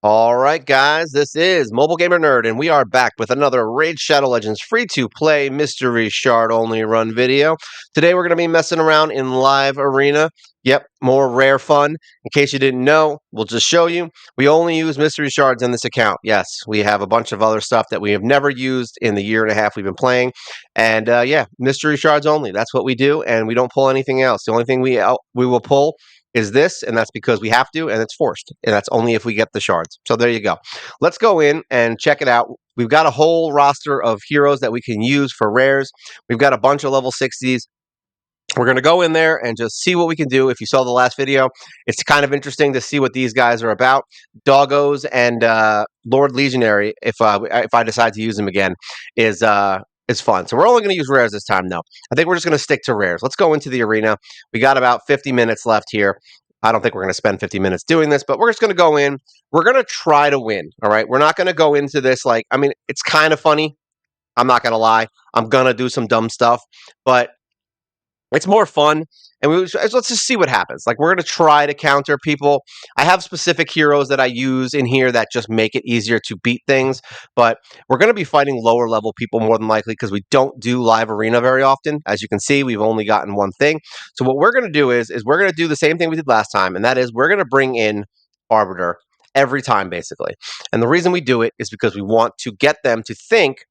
All right, guys, this is MobileGamerNerd, and we are back with another Raid Shadow Legends free-to-play mystery shard-only run video. Today, we're going to be messing around in live arena. Yep, more rare fun. In case you didn't know, we'll just show you. We only use mystery shards in this account. Yes, we have a bunch of other stuff that we have never used in the year and a half we've been playing. And yeah, mystery shards only. That's what we do, and we don't pull anything else. The only thing we will pull is this, and that's because we have to, and it's forced, and that's only if we get the shards. So there you go. Let's go in and check it out. We've got a whole roster of heroes that we can use for rares. We've got a bunch of level 60s. We're going to go in there and just see what we can do. If you saw the last video, it's kind of interesting to see what these guys are about. Doggos and Lord Legionary, if I decide to use them again, is fun. So we're only going to use rares this time, though. I think we're just going to stick to rares. Let's go into the arena. We got about 50 minutes left here. I don't think we're going to spend 50 minutes doing this, but we're just going to go in. We're going to try to win, all right? We're not going to go into this like, I mean, it's kind of funny. I'm not going to lie. I'm going to do some dumb stuff, but it's more fun, and let's just see what happens. Like, we're going to try to counter people. I have specific heroes that I use in here that just make it easier to beat things, but we're going to be fighting lower level people more than likely because we don't do live arena very often. As you can see, we've only gotten one thing. So what we're going to do is we're going to do the same thing we did last time, and that is we're going to bring in Arbiter every time, basically. And the reason we do it is because we want to get them to think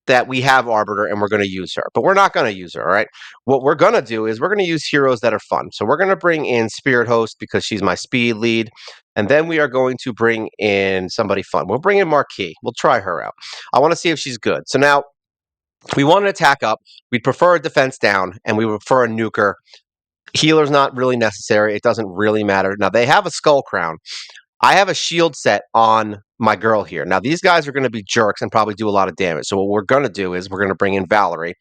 that we have Arbiter and we're going to use her, but we're not going to use her, all right? What we're going to do is we're going to use heroes that are fun. So we're going to bring in Spirit Host because she's my speed lead, and then we are going to bring in somebody fun. We'll bring in Marquis. We'll try her out. I want to see if she's good. So now, we want an attack up. We'd prefer a defense down, and we would prefer a nuker. Healer's not really necessary. It doesn't really matter. Now, they have a Skull Crown. I have a shield set on my girl here. Now, these guys are going to be jerks and probably do a lot of damage. So what we're going to do is we're going to bring in Valerie,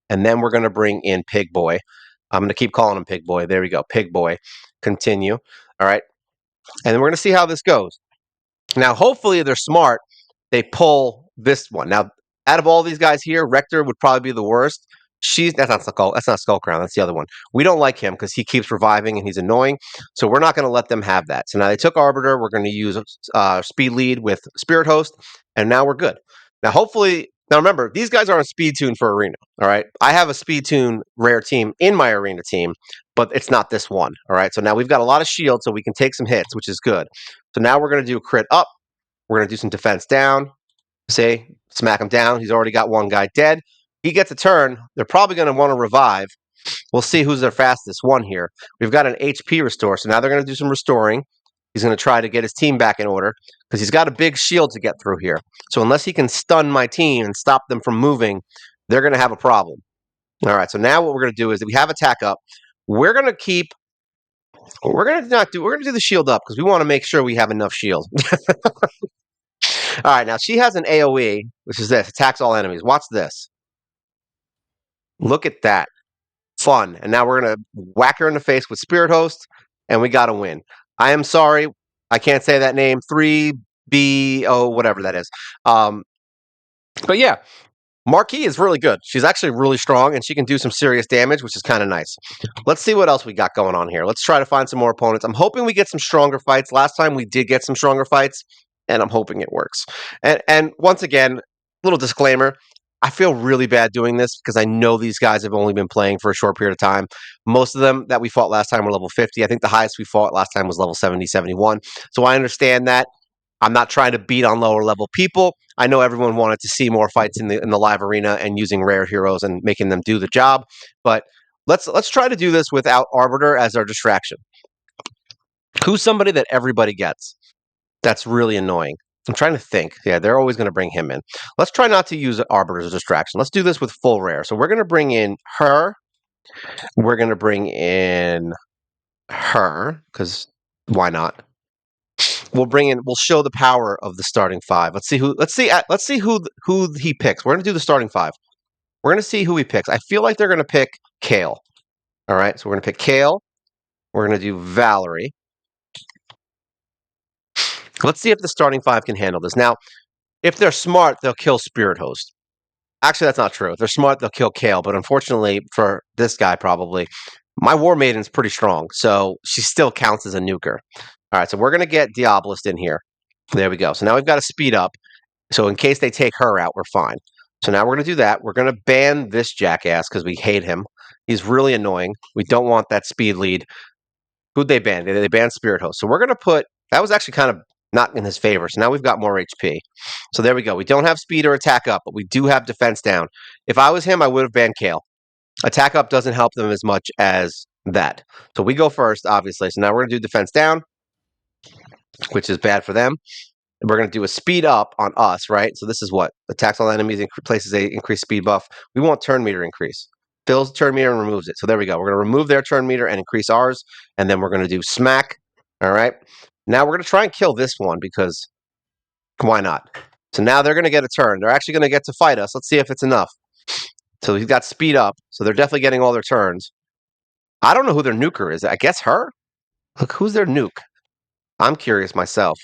and then we're going to bring in Pig Boy. I'm going to keep calling him Pig Boy. There we go. Pig Boy. Continue. All right. And then we're going to see how this goes. Now, hopefully, they're smart. They pull this one. Now, out of all these guys here, Rector would probably be the worst. That's not Skull Crown. That's the other one. We don't like him because he keeps reviving and he's annoying. So we're not going to let them have that. So now they took Arbiter. We're going to use Speed Lead with Spirit Host, and now we're good. Now, hopefully, now remember, these guys are on Speed Tune for Arena. All right, I have a Speed Tune rare team in my Arena team, but it's not this one. All right, so now we've got a lot of shield, so we can take some hits, which is good. So now we're going to do a crit up. We're going to do some defense down. Say, smack him down. He's already got one guy dead. He gets a turn. They're probably going to want to revive. We'll see who's their fastest one here. We've got an HP restore, so now they're going to do some restoring. He's going to try to get his team back in order because he's got a big shield to get through here. So unless he can stun my team and stop them from moving, they're going to have a problem. All right, so now what we're going to do is we have attack up. We're going to keep. We're going to do the shield up because we want to make sure we have enough shield. All right, now she has an AoE, which is this, attacks all enemies. Watch this. Look at that. Fun. And now we're going to whack her in the face with Spirit Host, and we got to win. I am sorry. I can't say that name. 3BO, whatever that is. But yeah, Marquis is really good. She's actually really strong, and she can do some serious damage, which is kind of nice. Let's see what else we got going on here. Let's try to find some more opponents. I'm hoping we get some stronger fights. Last time we did get some stronger fights, and I'm hoping it works. And once again, little disclaimer, I feel really bad doing this because I know these guys have only been playing for a short period of time. Most of them that we fought last time were level 50. I think the highest we fought last time was level 70, 71. So I understand that. I'm not trying to beat on lower level people. I know everyone wanted to see more fights in the live arena and using rare heroes and making them do the job. But let's try to do this without Arbiter as our distraction. Who's somebody that everybody gets? That's really annoying. I'm trying to think. Yeah, they're always going to bring him in. Let's try not to use Arbiter as a distraction. Let's do this with full rare. So we're going to bring in her. We're going to bring in her because why not? We'll show the power of the starting five. Let's see who he picks. We're going to do the starting five. We're going to see who he picks. I feel like they're going to pick Kale. All right, so we're going to pick Kale. We're going to do Valerie. Let's see if the starting five can handle this. Now, if they're smart, they'll kill Spirit Host. Actually, that's not true. If they're smart, they'll kill Kale. But unfortunately, for this guy, probably, my War Maiden's pretty strong, so she still counts as a nuker. All right, so we're going to get Diabolist in here. There we go. So now we've got to speed up. So in case they take her out, we're fine. So now we're going to do that. We're going to ban this jackass because we hate him. He's really annoying. We don't want that speed lead. Who'd they ban? They banned Spirit Host. So we're going to put, that was actually kind of not in his favor. So now we've got more HP. So there we go. We don't have speed or attack up, but we do have defense down. If I was him, I would have banned Kale. Attack up doesn't help them as much as that. So we go first, obviously. So now we're going to do defense down, which is bad for them. We're going to do a speed up on us, right? So this is what? Attacks all enemies, places a increased speed buff. We want turn meter increase. Fills turn meter and removes it. So there we go. We're going to remove their turn meter and increase ours. And then we're going to do smack. All right. Now we're going to try and kill this one because why not? So now they're going to get a turn. They're actually going to get to fight us. Let's see if it's enough. So he's got speed up. So they're definitely getting all their turns. I don't know who their nuker is. I guess her? Look, who's their nuke? I'm curious myself.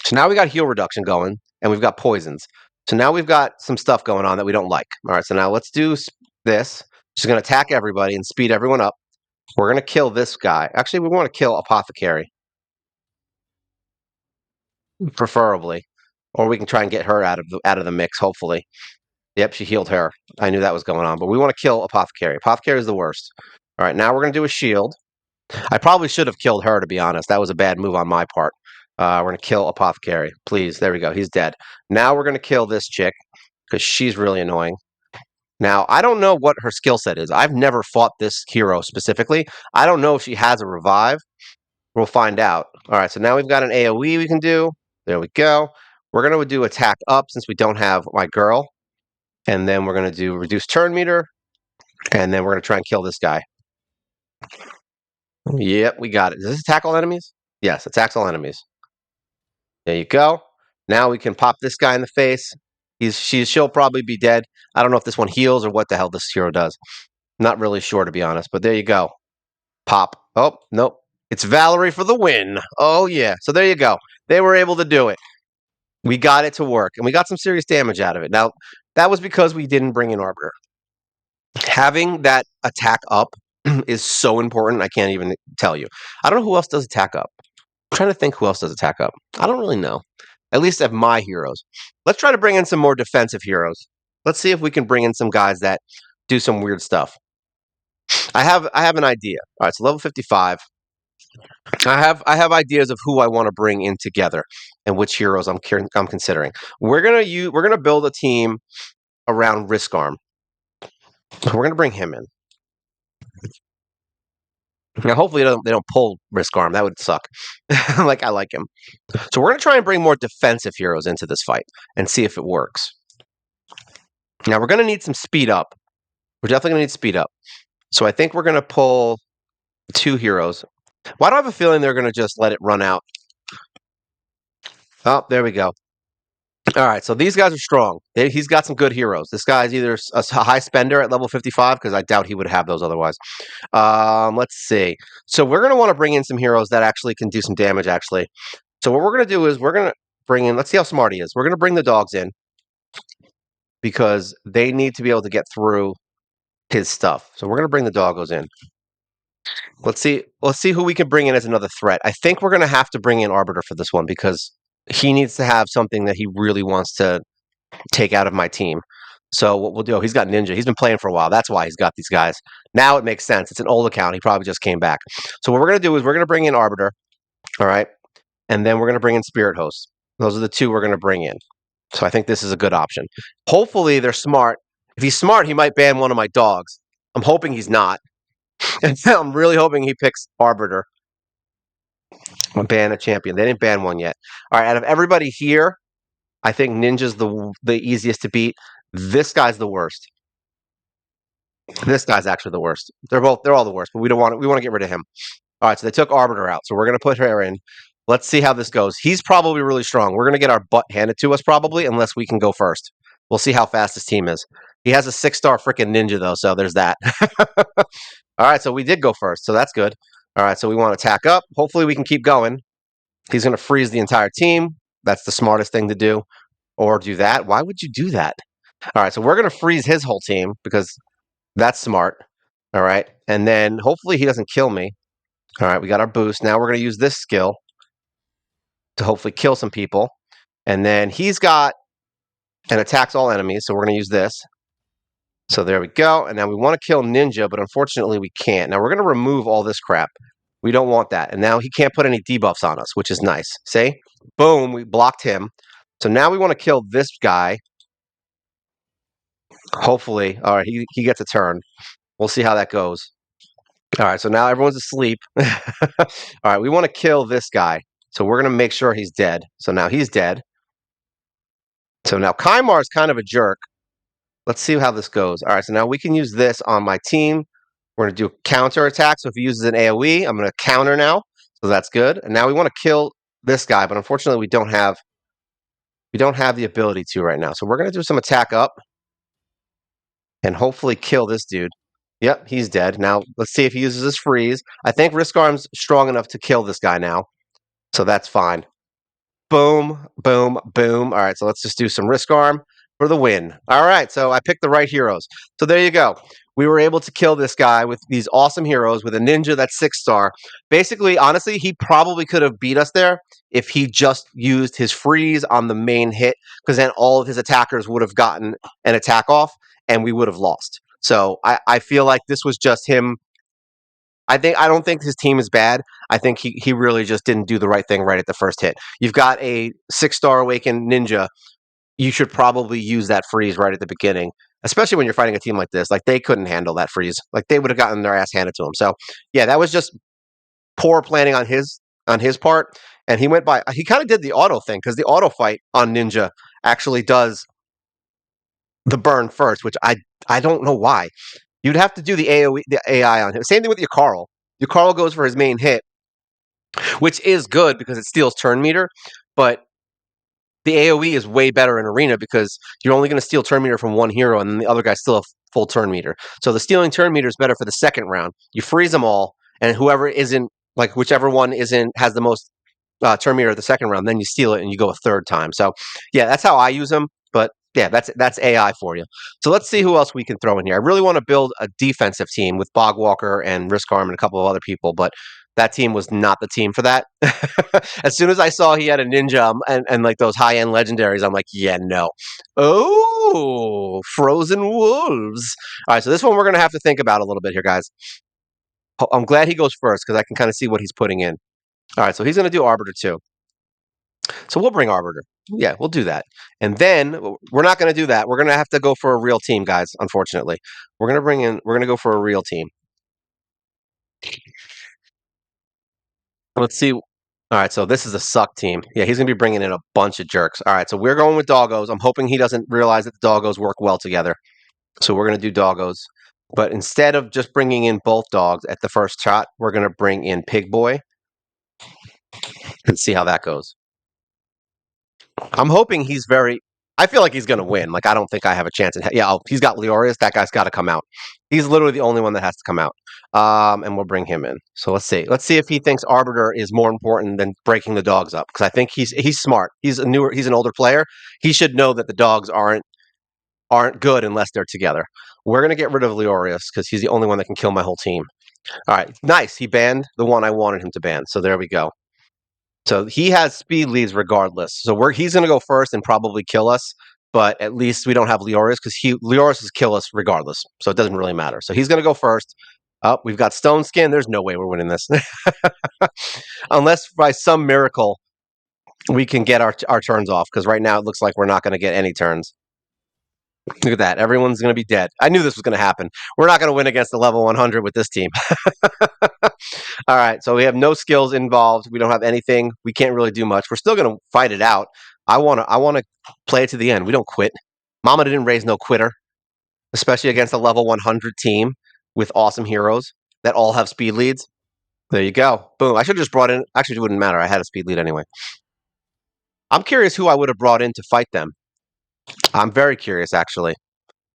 So now we got heal reduction going, and we've got poisons. So now we've got some stuff going on that we don't like. All right, so now let's do this. She's going to attack everybody and speed everyone up. We're going to kill this guy. Actually, we want to kill Apothecary, preferably. Or we can try and get her out of the mix, hopefully. Yep, she healed her. I knew that was going on. But we want to kill Apothecary. Apothecary is the worst. All right, now we're going to do a shield. I probably should have killed her, to be honest. That was a bad move on my part. We're going to kill Apothecary. Please, there we go. He's dead. Now we're going to kill this chick because she's really annoying. Now, I don't know what her skill set is. I've never fought this hero specifically. I don't know if she has a revive. We'll find out. All right, so now we've got an AoE we can do. There we go. We're going to do attack up since we don't have my girl. And then we're going to do reduce turn meter. And then we're going to try and kill this guy. Yep, we got it. Does this attack all enemies? Yes, attacks all enemies. There you go. Now we can pop this guy in the face. She'll probably be dead. I don't know if this one heals or what the hell this hero does. Not really sure, to be honest, but there you go. Pop. Oh, nope. It's Valerie for the win. Oh, yeah. So there you go. They were able to do it. We got it to work, and we got some serious damage out of it. Now, that was because we didn't bring in Arbiter. Having that attack up is so important, I can't even tell you. I don't know who else does attack up. I'm trying to think who else does attack up. I don't really know. At least of my heroes. Let's try to bring in some more defensive heroes. Let's see if we can bring in some guys that do some weird stuff. I have an idea. All right, so level 55. I have ideas of who I want to bring in together and which heroes I'm considering. We're gonna build a team around Risk Arm. We're gonna bring him in. Now, hopefully they don't pull Risk Arm. That would suck. Like, I like him. So we're going to try and bring more defensive heroes into this fight and see if it works. Now, we're going to need some speed up. We're definitely going to need speed up. So I think we're going to pull 2 heroes. Why do I have a feeling they're going to just let it run out? Oh, there we go. All right, so these guys are strong. He's got some good heroes. This guy's either a high spender at level 55, because I doubt he would have those otherwise. Let's see. So we're going to want to bring in some heroes that actually can do some damage, actually. So what we're going to do is we're going to bring in, let's see how smart he is. We're going to bring the dogs in because they need to be able to get through his stuff. So we're going to bring the doggos in. Let's see who we can bring in as another threat. I think we're going to have to bring in Arbiter for this one because he needs to have something that he really wants to take out of my team. So what we'll do, he's got Ninja. He's been playing for a while. That's why he's got these guys. Now it makes sense. It's an old account. He probably just came back. So what we're going to do is we're going to bring in Arbiter. All right. And then we're going to bring in Spirit Host. Those are the 2 we're going to bring in. So I think this is a good option. Hopefully they're smart. If he's smart, he might ban one of my dogs. I'm hoping he's not. And I'm really hoping he picks Arbiter. Ban a champion. They didn't ban one yet. All right, out of everybody here, I think Ninja's the easiest to beat. This guy's the worst. This guy's actually the worst. They're all the worst, but we want to get rid of him. All right, so they took Arbiter out. So we're going to put her in. Let's see how this goes. He's probably really strong. We're going to get our butt handed to us probably unless we can go first. We'll see how fast his team is. He has a 6-star freaking ninja, though, so there's that. All right, so we did go first, so that's good. All right, so we want to attack up. Hopefully we can keep going. He's going to freeze the entire team. That's the smartest thing to do. Or do that. Why would you do that? All right, so we're going to freeze his whole team because that's smart. All right, and then hopefully he doesn't kill me. All right, we got our boost. Now we're going to use this skill. to hopefully kill some people. And then he's got an attacks all enemies, so we're going to use this. So there we go. And now we want to kill Ninja, but unfortunately we can't. Now we're going to remove all this crap. We don't want that. And now he can't put any debuffs on us, which is nice. See? Boom, we blocked him. So now we want to kill this guy. Hopefully. All right, he gets a turn. We'll see how that goes. All right, so now everyone's asleep. All right, we want to kill this guy. So we're going to make sure he's dead. So now he's dead. So now Kaimar is kind of a jerk. Let's see how this goes. All right, so now we can use this on my team. We're going to do a counter attack. So if he uses an AoE, I'm going to counter now. So that's good. And now we want to kill this guy, but unfortunately we don't have the ability to right now. So we're going to do some attack up and hopefully kill this dude. Yep, he's dead. Now let's see if he uses his freeze. I think Risk Arm's strong enough to kill this guy now. So that's fine. Boom, boom, boom. All right, so let's just do some Risk Arm for the win. All right, so I picked the right heroes. So there you go. We were able to kill this guy with these awesome heroes, with a ninja that's 6-star. Basically, honestly, he probably could have beat us there if he just used his freeze on the main hit, because then all of his attackers would have gotten an attack off, and we would have lost. So I feel like this was just him. I don't think his team is bad. I think he really just didn't do the right thing right at the first hit. You've got a 6-star awakened ninja. You should probably use that freeze right at the beginning, especially when you're fighting a team like this. Like, they couldn't handle that freeze. Like, they would have gotten their ass handed to them. So yeah, that was just poor planning on his part. And he kind of did the auto thing, because the auto fight on Ninja actually does the burn first, which I don't know why. You'd have to do the AoE, the AI on him. Same thing with your Carl. Your Carl goes for his main hit, which is good because it steals turn meter, but the AoE is way better in Arena because you're only going to steal turn meter from one hero, and then the other guys still have full turn meter. So the stealing turn meter is better for the second round. You freeze them all, and whichever one has the most turn meter at the second round, then you steal it and you go a third time. So yeah, that's how I use them. But yeah, that's AI for you. So let's see who else we can throw in here. I really want to build a defensive team with Bogwalker and Risk Arm and a couple of other people, but that team was not the team for that. As soon as I saw he had a ninja and like those high-end legendaries, I'm like, yeah, no. Oh, Frozen Wolves. All right, so this one we're going to have to think about a little bit here, guys. I'm glad he goes first because I can kind of see what he's putting in. All right, so he's going to do Arbiter too. So we'll bring Arbiter. Yeah, we'll do that. And then we're not going to do that. We're going to have to go for a real team, guys, unfortunately. We're going to go for a real team. Let's see. All right, so this is a suck team. Yeah, he's going to be bringing in a bunch of jerks. All right, so we're going with Doggos. I'm hoping he doesn't realize that the Doggos work well together. So we're going to do Doggos. But instead of just bringing in both dogs at the first shot, we're going to bring in Pig Boy and see how that goes. I'm hoping I feel like he's going to win. Like, I don't think I have a chance. He's got Leorius. That guy's got to come out. He's literally the only one that has to come out. And we'll bring him in. So let's see. Let's see if he thinks Arbiter is more important than breaking the dogs up. Because I think he's smart. He's an older player. He should know that the dogs aren't good unless they're together. We're going to get rid of Leorius because he's the only one that can kill my whole team. All right. Nice. He banned the one I wanted him to ban. So there we go. So he has speed leads regardless. So he's going to go first and probably kill us. But at least we don't have Leorius because Leorius will kill us regardless. So it doesn't really matter. So he's going to go first. Oh, we've got Stone Skin. There's no way we're winning this. Unless by some miracle we can get our turns off. Because right now it looks like we're not going to get any turns. Look at that. Everyone's going to be dead. I knew this was going to happen. We're not going to win against the level 100 with this team. All right, so we have no skills involved. We don't have anything. We can't really do much. We're still going to fight it out. I want to play it to the end. We don't quit. Mama didn't raise no quitter, especially against a level 100 team with awesome heroes that all have speed leads. There you go. Boom. I should have just brought in. Actually, it wouldn't matter. I had a speed lead anyway. I'm curious who I would have brought in to fight them. I'm very curious, actually.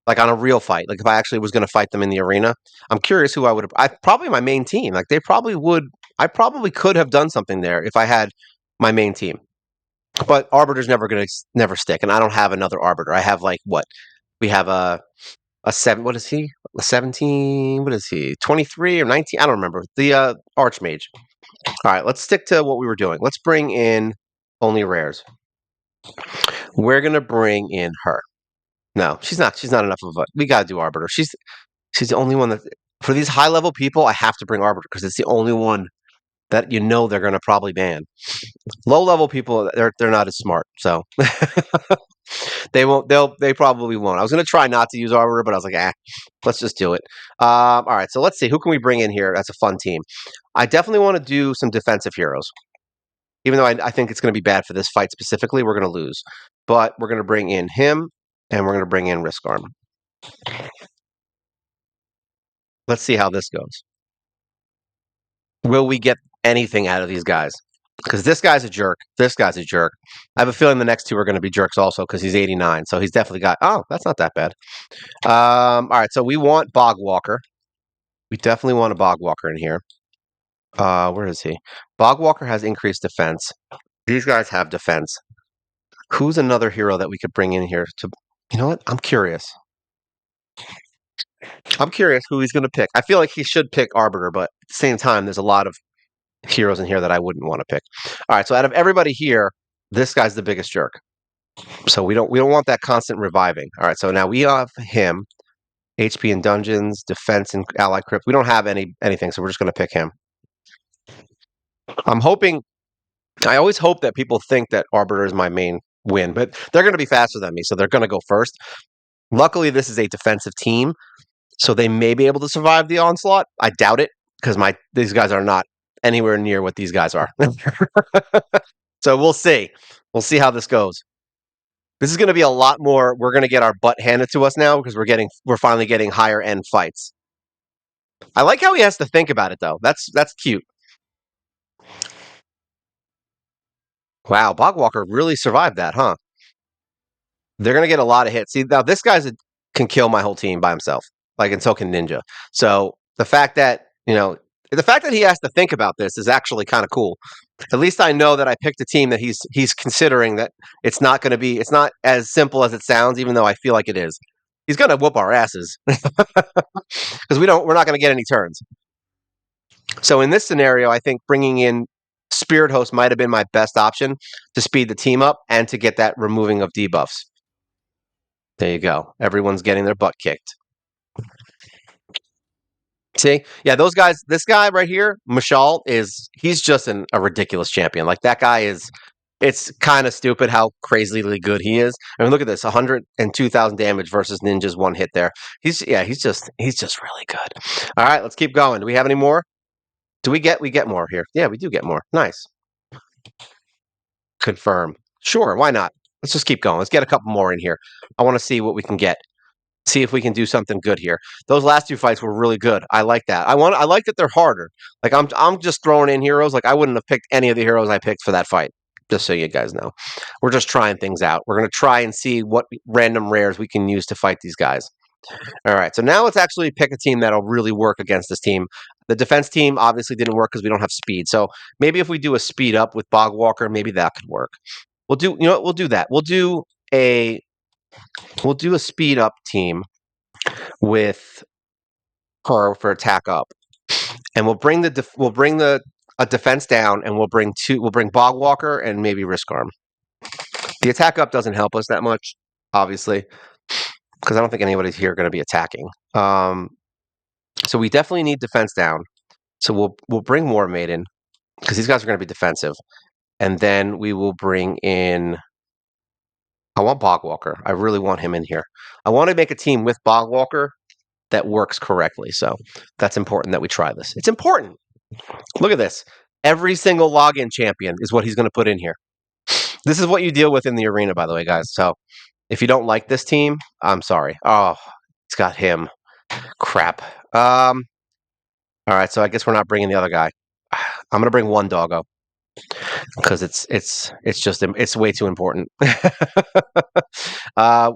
Like, on a real fight. Like, if I actually was going to fight them in the arena, I'm curious who I would have. Probably my main team. Like, they probably would. I probably could have done something there if I had my main team. But Arbiter's never stick, and I don't have another Arbiter. I have, like, what? We have a 7. What is he? A 17. What is he? 23 or 19? I don't remember. The Archmage. All right, let's stick to what we were doing. Let's bring in only rares. We're gonna bring in her. No, she's not. She's not enough of a. We gotta do Arbiter. She's the only one that for these high level people, I have to bring Arbiter because it's the only one that they're gonna probably ban. Low level people, they're not as smart, so they won't. They probably won't. I was gonna try not to use Arbiter, but I was like, let's just do it. All right, so let's see who can we bring in here. That's a fun team. I definitely want to do some defensive heroes, even though I think it's going to be bad for this fight specifically. We're going to lose, but we're going to bring in him, and we're going to bring in Risk Arm. Let's see how this goes. Will we get anything out of these guys? Because this guy's a jerk. This guy's a jerk. I have a feeling the next two are going to be jerks also because he's 89. So he's definitely got. Oh, that's not that bad. All right. So we want Bogwalker. We definitely want a Bogwalker in here. Where is he? Bogwalker has increased defense. These guys have defense. Who's another hero that we could bring in here to? You know what? I'm curious. I'm curious who he's going to pick. I feel like he should pick Arbiter, but at the same time, there's a lot of heroes in here that I wouldn't want to pick. All right, so out of everybody here, this guy's the biggest jerk. So we don't want that constant reviving. All right, so now we have him, HP in dungeons, defense and ally crypt. We don't have anything, so we're just going to pick him. I'm hoping. I always hope that people think that Arbiter is my main win, but they're going to be faster than me, so they're going to go first. Luckily, this is a defensive team, so they may be able to survive the onslaught. I doubt it because these guys are not anywhere near what these guys are. So we'll see. We'll see how this goes. This is going to be a lot more. We're going to get our butt handed to us now because we're finally getting higher end fights. I like how he has to think about it though. That's cute. Wow, Bogwalker really survived that, huh? They're going to get a lot of hits. See, now this can kill my whole team by himself, like, and so can Ninja. So the fact that he has to think about this is actually kind of cool. At least I know that I picked a team that he's considering that it's not as simple as it sounds, even though I feel like it is. He's going to whoop our asses because we're not going to get any turns. So in this scenario, I think bringing in Spirit Host might have been my best option to speed the team up and to get that removing of debuffs. There you go. Everyone's getting their butt kicked. See? Yeah, those guys, this guy right here, Mashal, he's just a ridiculous champion. Like, that guy it's kind of stupid how crazily good he is. I mean, look at this, 102,000 damage versus Ninja's one hit there. He's just really good. All right, let's keep going. Do we have any more? We get more here. Yeah, we do get more. Nice. Confirm. Sure, why not? Let's just keep going. Let's get a couple more in here. I want to see what we can get. See if we can do something good here. Those last two fights were really good. I like that. I like that they're harder. Like, I'm just throwing in heroes. Like, I wouldn't have picked any of the heroes I picked for that fight. Just so you guys know. We're just trying things out. We're going to try and see what random rares we can use to fight these guys. All right, so now let's actually pick a team that'll really work against this team. The defense team obviously didn't work because we don't have speed. So maybe if we do a speed up with Bogwalker, maybe that could work. We'll do that. We'll do a speed up team with her for attack up, and we'll bring a defense down, and we'll bring Bogwalker and maybe Risk Arm. The attack up doesn't help us that much, obviously, because I don't think anybody's here going to be attacking. So we definitely need defense down. So we'll bring War Maiden because these guys are going to be defensive, and then we will bring in. I want Bogwalker. I really want him in here. I want to make a team with Bogwalker that works correctly. So that's important that we try this. It's important. Look at this. Every single login champion is what he's going to put in here. This is what you deal with in the arena, by the way, guys. So if you don't like this team, I'm sorry. Oh, it's got him. Crap. All right, so I guess we're not bringing the other guy. I'm going to bring one doggo because it's way too important.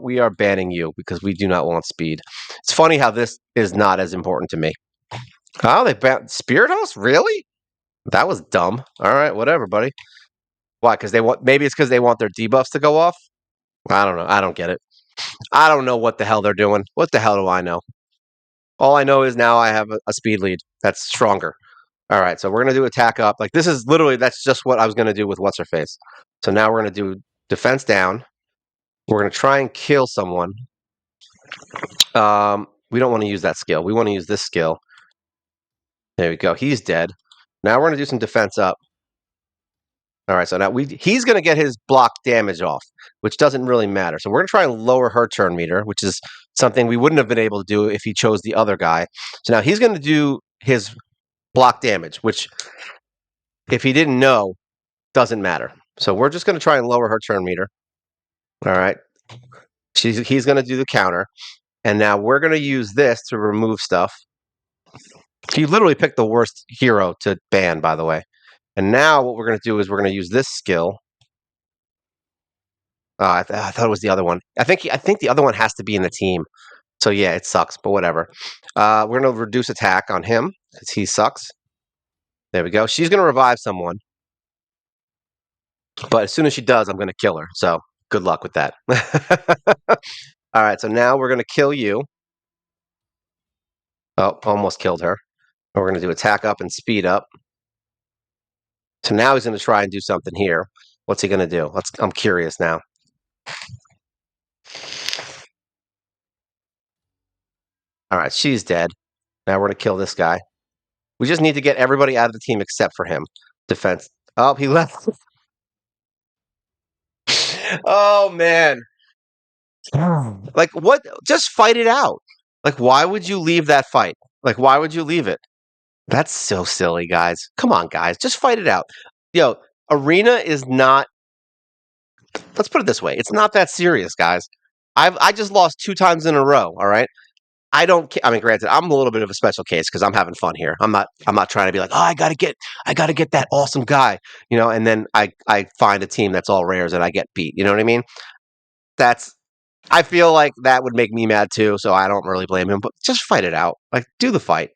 We are banning you because we do not want speed. It's funny how this is not as important to me. Oh, they banned Spirit House? Really? That was dumb. All right, whatever, buddy. Why? Because maybe it's because they want their debuffs to go off? I don't know. I don't get it. I don't know what the hell they're doing. What the hell do I know? All I know is now I have a speed lead that's stronger. All right, so we're gonna do attack up. Like this is literally that's just what I was gonna do with what's her face. So now we're gonna do defense down. We're gonna try and kill someone. We don't want to use that skill. We want to use this skill. There we go. He's dead. Now we're gonna do some defense up. All right, so now he's gonna get his block damage off, which doesn't really matter. So we're gonna try and lower her turn meter, which is something we wouldn't have been able to do if he chose the other guy. So now he's gonna do his block damage, which if he didn't know, doesn't matter. So we're just gonna try and lower her turn meter. All right. He's gonna do the counter. And now we're gonna use this to remove stuff. He literally picked the worst hero to ban, by the way. And now what we're going to do is we're going to use this skill. I thought it was the other one. I think the other one has to be in the team. So yeah, it sucks, but whatever. We're going to reduce attack on him because he sucks. There we go. She's going to revive someone. But as soon as she does, I'm going to kill her. So good luck with that. All right, so now we're going to kill you. Oh, almost killed her. We're going to do attack up and speed up. So now he's going to try and do something here. What's he going to do? I'm curious now. All right, she's dead. Now we're going to kill this guy. We just need to get everybody out of the team except for him. Defense. Oh, he left. Oh, man. Like, what? Just fight it out. Like, why would you leave that fight? Like, why would you leave it? That's so silly, guys. Come on, guys. Just fight it out. Yo, Arena is not. Let's put it this way. It's not that serious, guys. I just lost 2 times in a row. All right. I don't. I mean, granted, I'm a little bit of a special case because I'm having fun here. I'm not trying to be like, oh, I gotta get that awesome guy, And then I find a team that's all rares and I get beat. You know what I mean? I feel like that would make me mad too. So I don't really blame him. But just fight it out. Like, do the fight.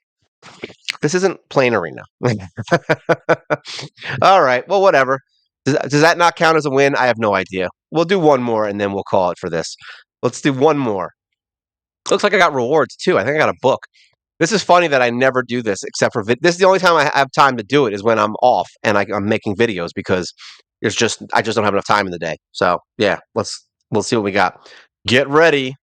This isn't plain arena. All right. Well, whatever. Does that not count as a win? I have no idea. We'll do one more and then we'll call it for this. Let's do one more. Looks like I got rewards too. I think I got a book. This is funny that I never do this except for this is the only time I have time to do it is when I'm off and I'm making videos because I just don't have enough time in the day. So yeah, we'll see what we got. Get ready.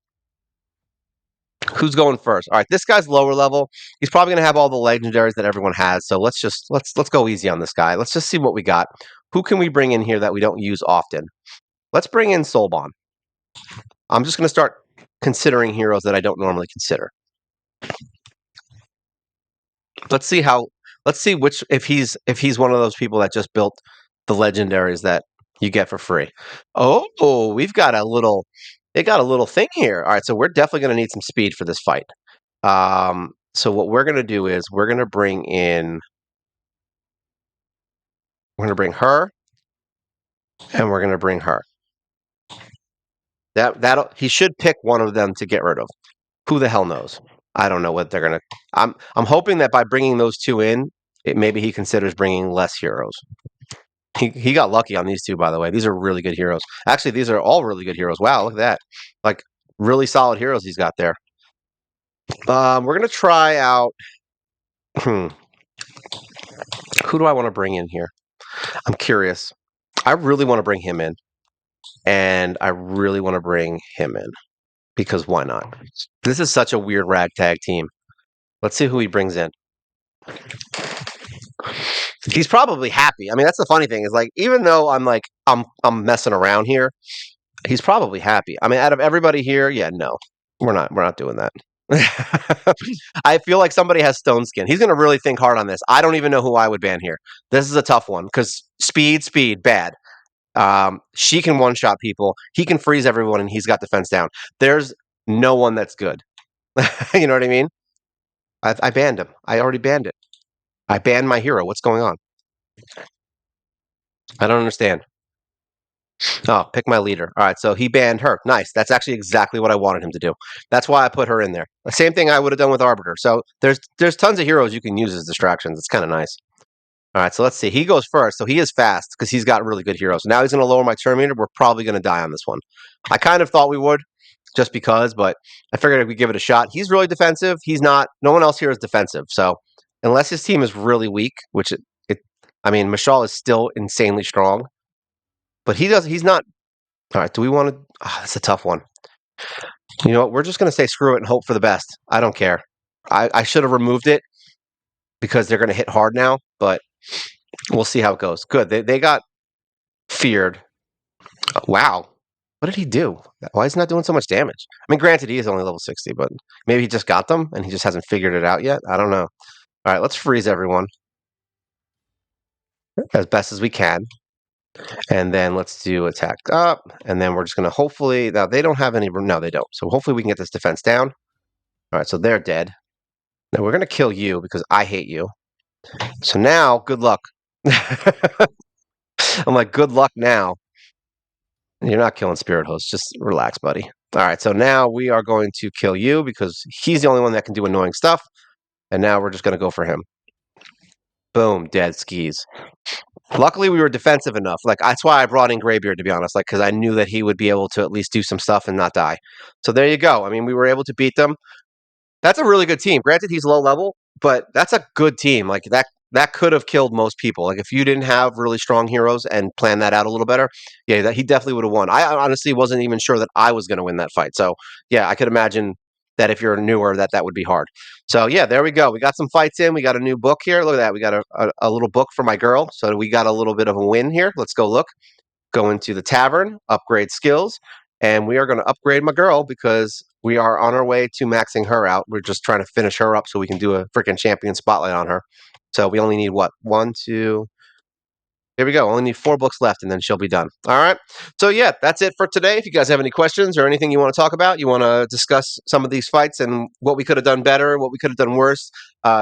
Who's going first? All right, this guy's lower level. He's probably gonna have all the legendaries that everyone has. So let's go easy on this guy. Let's just see what we got. Who can we bring in here that we don't use often? Let's bring in Soulbon. I'm just gonna start considering heroes that I don't normally consider. Let's see which if he's one of those people that just built the legendaries that you get for free. Oh, they got a little thing here. All right, so we're definitely going to need some speed for this fight. So what we're going to do is we're going to bring her and we're going to bring her. That he should pick one of them to get rid of. Who the hell knows? I don't know what they're going to I'm hoping that by bringing those two in, maybe he considers bringing less heroes. He got lucky on these two, by the way. These are really good heroes. Actually, these are all really good heroes. Wow, look at that. Like, really solid heroes he's got there. We're going to try out... Who do I want to bring in here? I'm curious. I really want to bring him in. And I really want to bring him in. Because why not? This is such a weird ragtag team. Let's see who he brings in. He's probably happy. I mean, that's the funny thing is like, even though I'm messing around here, he's probably happy. I mean, out of everybody here, yeah, no, we're not doing that. I feel like somebody has stone skin. He's going to really think hard on this. I don't even know who I would ban here. This is a tough one because speed, bad. She can one-shot people. He can freeze everyone, and he's got defense down. There's no one that's good. You know what I mean? I banned him. I already banned it. I banned my hero. What's going on? I don't understand. Oh, pick my leader. All right, so he banned her. Nice. That's actually exactly what I wanted him to do. That's why I put her in there. The same thing I would have done with Arbiter. So there's tons of heroes you can use as distractions. It's kind of nice. All right, so let's see. He goes first, so he is fast because he's got really good heroes. Now he's going to lower my turn meter. We're probably going to die on this one. I kind of thought we would just because, but I figured if we give it a shot. He's really defensive. He's not. No one else here is defensive, so unless his team is really weak, which I mean, Mashal is still insanely strong, but he's not. All right, do we want to? Oh, that's a tough one. You know what? We're just going to say screw it and hope for the best. I don't care. I should have removed it because they're going to hit hard now, but we'll see how it goes. Good. They got feared. Wow. What did he do? Why is he not doing so much damage? I mean, granted, he is only level 60, but maybe he just got them and he just hasn't figured it out yet. I don't know. All right, let's freeze everyone as best as we can. And then let's do attack up. And then we're just going to hopefully. Now, they don't have any. No, they don't. So hopefully we can get this defense down. All right, so they're dead. Now we're going to kill you because I hate you. So now, good luck. I'm like, good luck now. You're not killing Spirit Host. Just relax, buddy. All right, so now we are going to kill you because he's the only one that can do annoying stuff. And now we're just going to go for him. Boom, dead skis. Luckily, we were defensive enough. Like, that's why I brought in Greybeard, to be honest. Like, because I knew that he would be able to at least do some stuff and not die. So there you go. I mean, we were able to beat them. That's a really good team. Granted, he's low level, but that's a good team. Like that could have killed most people. Like if you didn't have really strong heroes and plan that out a little better, yeah, he definitely would have won. I honestly wasn't even sure that I was going to win that fight. So yeah, I could imagine that if you're newer, that would be hard. So yeah, there we go. We got some fights in. We got a new book here. Look at that. We got a little book for my girl. So we got a little bit of a win here. Let's go look. Go into the tavern, upgrade skills, and we are going to upgrade my girl because we are on our way to maxing her out. We're just trying to finish her up so we can do a freaking champion spotlight on her. So we only need what? One, two. Here we go. Only need 4 books left, and then she'll be done. All right. So yeah, that's it for today. If you guys have any questions or anything you want to talk about, you want to discuss some of these fights and what we could have done better, what we could have done worse,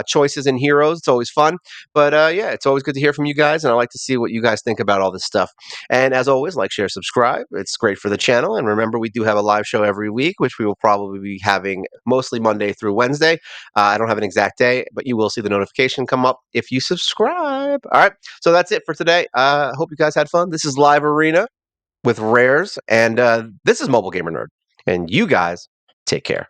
choices in heroes. It's always fun. But yeah, it's always good to hear from you guys, and I like to see what you guys think about all this stuff. And as always, like, share, subscribe. It's great for the channel. And remember, we do have a live show every week, which we will probably be having mostly Monday through Wednesday. I don't have an exact day, but you will see the notification come up if you subscribe. All right. So that's it for today. Hope you guys had fun. This is Live Arena with Rares, and this is Mobile Gamer Nerd. And you guys take care.